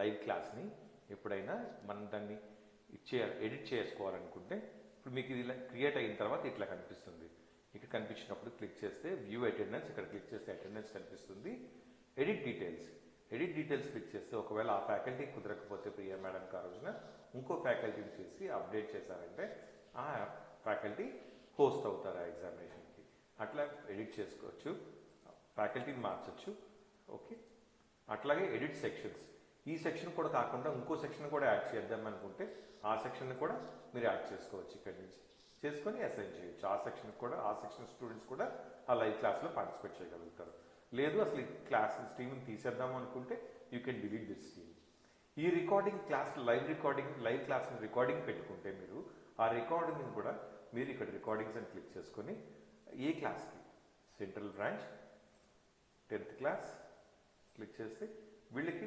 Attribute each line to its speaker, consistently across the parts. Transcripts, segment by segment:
Speaker 1: Live క్లాస్ని ఎప్పుడైనా మనం దాన్ని ఎడిట్ చేసుకోవాలనుకుంటే ఇప్పుడు మీకు ఇది క్రియేట్ అయిన తర్వాత ఇట్లా కనిపిస్తుంది. ఇక్కడ కనిపించినప్పుడు క్లిక్ చేస్తే వ్యూ అటెండెన్స్, ఇక్కడ క్లిక్ చేస్తే అటెండెన్స్ కనిపిస్తుంది. ఎడిట్ డీటెయిల్స్ క్లిక్ చేస్తే ఒకవేళ ఆ ఫ్యాకల్టీ కుదరకపోతే ప్రియా మేడంకి ఆ రోజున ఇంకో ఫ్యాకల్టీని చేసి అప్డేట్ చేశారంటే ఆ ఫ్యాకల్టీ హోస్ట్ అవుతారు ఆ ఎగ్జామినేషన్కి. అట్లా ఎడిట్ చేసుకోవచ్చు, ఫ్యాకల్టీని మార్చచ్చు. ఓకే, అట్లాగే ఎడిట్ సెక్షన్స్, ఈ సెక్షన్ కూడా కాకుండా ఇంకో సెక్షన్ కూడా యాడ్ చేద్దాం అనుకుంటే ఆ సెక్షన్ కూడా మీరు యాడ్ చేసుకోవచ్చు. ఇక్కడి నుంచి చేసుకొని అసైన్ చేయొచ్చు. ఆ సెక్షన్ స్టూడెంట్స్ కూడా ఆ లైవ్ క్లాస్లో పార్టిసిపేట్ చేయగలుగుతారు. లేదు అసలు ఈ క్లాస్ స్ట్రీమ్ని తీసేద్దాం అనుకుంటే you can delete this stream. ఈ రికార్డింగ్ క్లాస్ లైవ్ క్లాస్ని రికార్డింగ్ పెట్టుకుంటే మీరు ఆ రికార్డింగ్ కూడా మీరు ఇక్కడ రికార్డింగ్స్ అని క్లిక్ చేసుకొని ఏ క్లాస్కి central branch 10th class click చేస్తే వీళ్ళకి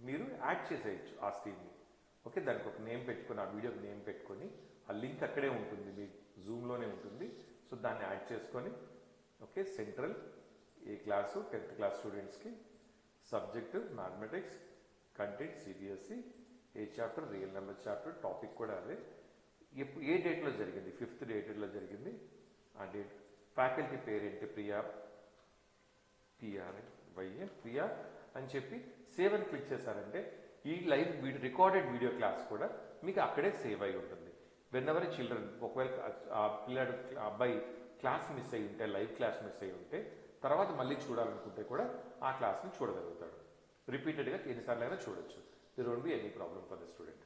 Speaker 1: మీరు యాడ్ చేసేయచ్చు ఆ స్ట్రీమ్ని. ఓకే, దానికి ఒక నేమ్ పెట్టుకొని, ఆ వీడియోకి నేమ్ పెట్టుకొని, ఆ లింక్ అక్కడే ఉంటుంది, మీ జూమ్లోనే ఉంటుంది. సో దాన్ని యాడ్ చేసుకొని ఓకే, సెంట్రల్ ఏ క్లాసు 10th క్లాస్ స్టూడెంట్స్కి, సబ్జెక్టు మ్యాథమెటిక్స్, కంటెంట్ సిబిఎస్ఈ, ఏ chapter real number chapter, topic కూడా అదే, ఏ డేట్లో జరిగింది, 5th డేట్లో జరిగింది ఆ డేట్, ఫ్యాకల్టీ పేరేంటి ప్రియా ప్రియా అని చెప్పి సేవ్ అని క్లిక్ చేశారంటే ఈ లైవ్ రికార్డెడ్ వీడియో క్లాస్ కూడా మీకు అక్కడే సేవ్ అయి ఉంటుంది. వెన్ ఎవర్ చిల్డ్రన్, ఒకవేళ ఆ పిల్లాడు అబ్బాయి క్లాస్ మిస్ అయి ఉంటే, లైవ్ క్లాస్ మిస్ అయి ఉంటే తర్వాత మళ్ళీ చూడాలనుకుంటే కూడా ఆ క్లాస్ని చూడగలుగుతాడు. రిపీటెడ్గా ఎన్నిసార్లు అయినా చూడొచ్చు. There won't be any problem for the student.